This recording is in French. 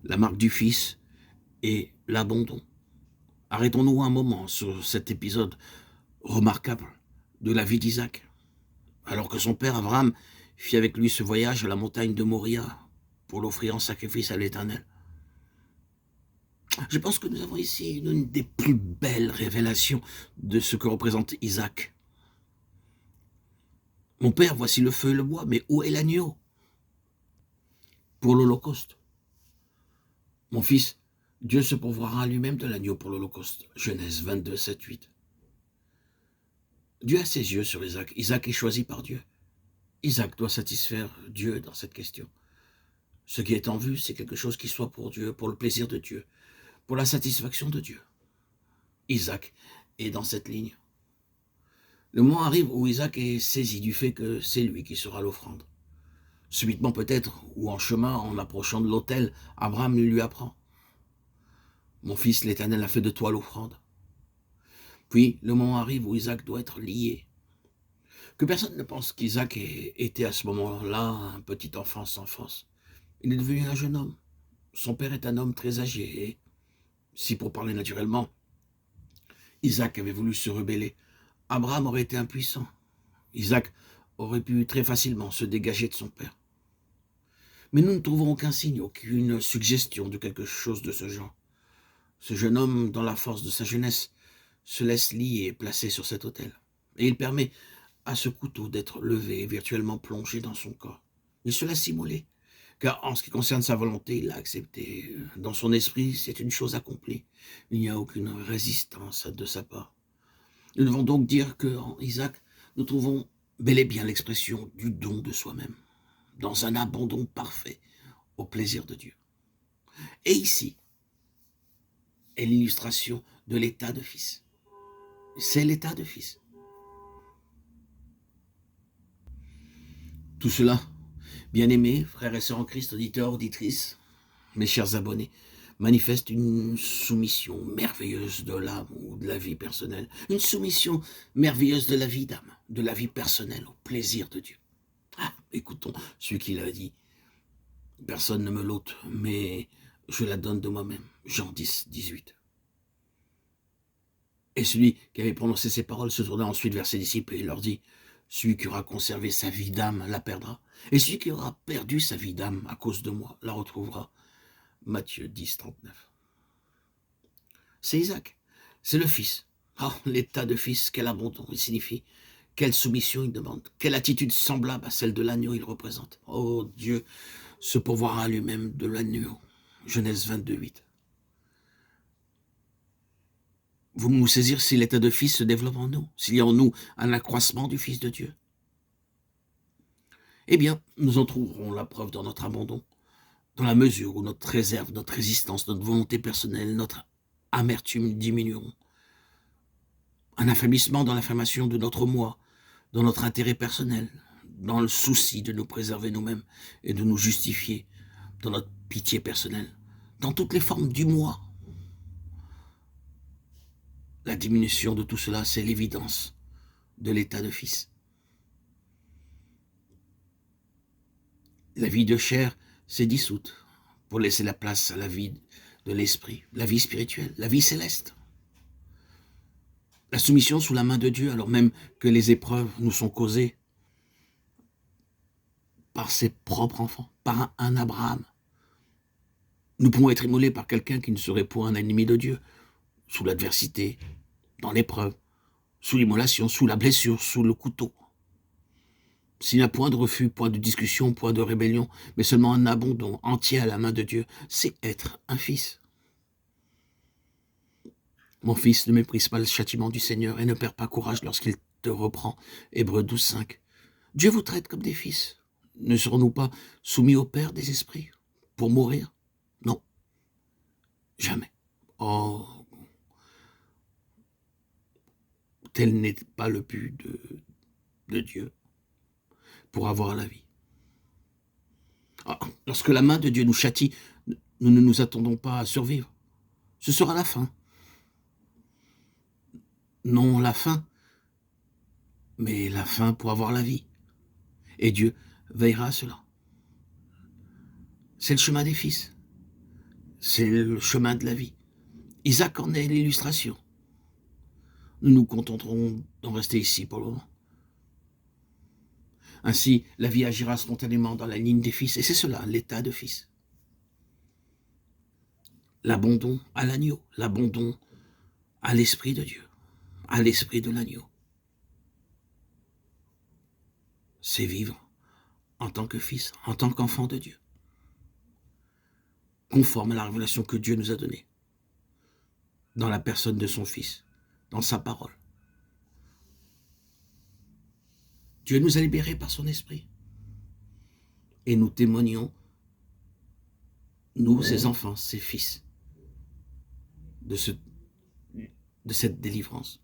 la marque du Fils et l'abandon. Arrêtons-nous un moment sur cet épisode remarquable de la vie d'Isaac. Alors que son père Abraham fit avec lui ce voyage à la montagne de Moria pour l'offrir en sacrifice à l'Éternel. Je pense que nous avons ici une des plus belles révélations de ce que représente Isaac. Mon père, voici le feu et le bois, mais où est l'agneau pour l'Holocauste? Mon fils, Dieu se pourvoira lui-même de l'agneau pour l'Holocauste. Genèse 22, 7, 8. Dieu a ses yeux sur Isaac. Isaac est choisi par Dieu. Isaac doit satisfaire Dieu dans cette question. Ce qui est en vue, c'est quelque chose qui soit pour Dieu, pour le plaisir de Dieu, pour la satisfaction de Dieu. Isaac est dans cette ligne. Le moment arrive où Isaac est saisi du fait que c'est lui qui sera l'offrande. Subitement peut-être, ou en chemin, en approchant de l'autel, Abraham lui apprend. Mon fils, l'Éternel a fait de toi l'offrande. Puis le moment arrive où Isaac doit être lié. Que personne ne pense qu'Isaac était à ce moment-là un petit enfant sans force. Il est devenu un jeune homme. Son père est un homme très âgé et, si pour parler naturellement, Isaac avait voulu se rebeller, Abraham aurait été impuissant. Isaac aurait pu très facilement se dégager de son père. Mais nous ne trouvons aucun signe, aucune suggestion de quelque chose de ce genre. Ce jeune homme, dans la force de sa jeunesse, se laisse lier et placer sur cet autel. Et il permet à ce couteau d'être levé et virtuellement plongé dans son corps. Il se laisse immoler, car en ce qui concerne sa volonté, il l'a accepté. Dans son esprit, c'est une chose accomplie. Il n'y a aucune résistance de sa part. Nous devons donc dire qu'en Isaac, nous trouvons bel et bien l'expression du don de soi-même, dans un abandon parfait au plaisir de Dieu. Et ici est l'illustration de l'état de fils. C'est l'état de fils. Tout cela, bien-aimés, frères et sœurs en Christ, auditeurs, auditrices, mes chers abonnés, manifeste une soumission merveilleuse de l'âme ou de la vie personnelle, une soumission merveilleuse de la vie d'âme, de la vie personnelle au plaisir de Dieu. Ah, écoutons celui qui l'a dit. Personne ne me l'ôte, mais je la donne de moi-même. Jean 10, 18. Et celui qui avait prononcé ces paroles se tourna ensuite vers ses disciples et leur dit, celui qui aura conservé sa vie d'âme la perdra, et celui qui aura perdu sa vie d'âme à cause de moi la retrouvera. Matthieu 10, 39. C'est Isaac, c'est le fils. Oh, l'état de fils, quel abandon il signifie, quelle soumission il demande, quelle attitude semblable à celle de l'agneau il représente. Oh Dieu se pourvoira lui-même de l'agneau. Genèse 22, 8. Vous nous saisir si l'état de fils se développe en nous, s'il y a en nous un accroissement du Fils de Dieu. Eh bien, nous en trouverons la preuve dans notre abandon, dans la mesure où notre réserve, notre résistance, notre volonté personnelle, notre amertume diminueront. Un affaiblissement dans l'affirmation de notre moi, dans notre intérêt personnel, dans le souci de nous préserver nous-mêmes et de nous justifier, dans notre pitié personnelle, dans toutes les formes du moi. La diminution de tout cela, c'est l'évidence de l'état de fils. La vie de chair s'est dissoute pour laisser la place à la vie de l'esprit, la vie spirituelle, la vie céleste. La soumission sous la main de Dieu, alors même que les épreuves nous sont causées par ses propres enfants, par un Abraham. Nous pouvons être immolés par quelqu'un qui ne serait point un ennemi de Dieu, sous l'adversité, dans l'épreuve, sous l'immolation, sous la blessure, sous le couteau. S'il n'y a point de refus, point de discussion, point de rébellion, mais seulement un abandon entier à la main de Dieu, c'est être un fils. Mon fils, ne méprise pas le châtiment du Seigneur et ne perds pas courage lorsqu'il te reprend. Hébreux 12, 5. Dieu vous traite comme des fils. Ne serons-nous pas soumis au Père des esprits pour mourir? Non, jamais. Oh, tel n'est pas le but de Dieu pour avoir la vie. Ah, lorsque la main de Dieu nous châtie, nous ne nous attendons pas à survivre. Ce sera la fin. Non la fin, mais la fin pour avoir la vie. Et Dieu veillera à cela. C'est le chemin des fils. C'est le chemin de la vie. Isaac en est l'illustration. Nous nous contenterons d'en rester ici pour le moment. Ainsi, la vie agira spontanément dans la ligne des fils, et c'est cela, l'état de fils. L'abandon à l'agneau, l'abandon à l'esprit de Dieu, à l'esprit de l'agneau. C'est vivre en tant que fils, en tant qu'enfant de Dieu, conforme à la révélation que Dieu nous a donnée, dans la personne de son Fils, dans sa parole. Dieu nous a libérés par son esprit. Et nous témoignons, nous, ses enfants, ses fils, de cette délivrance.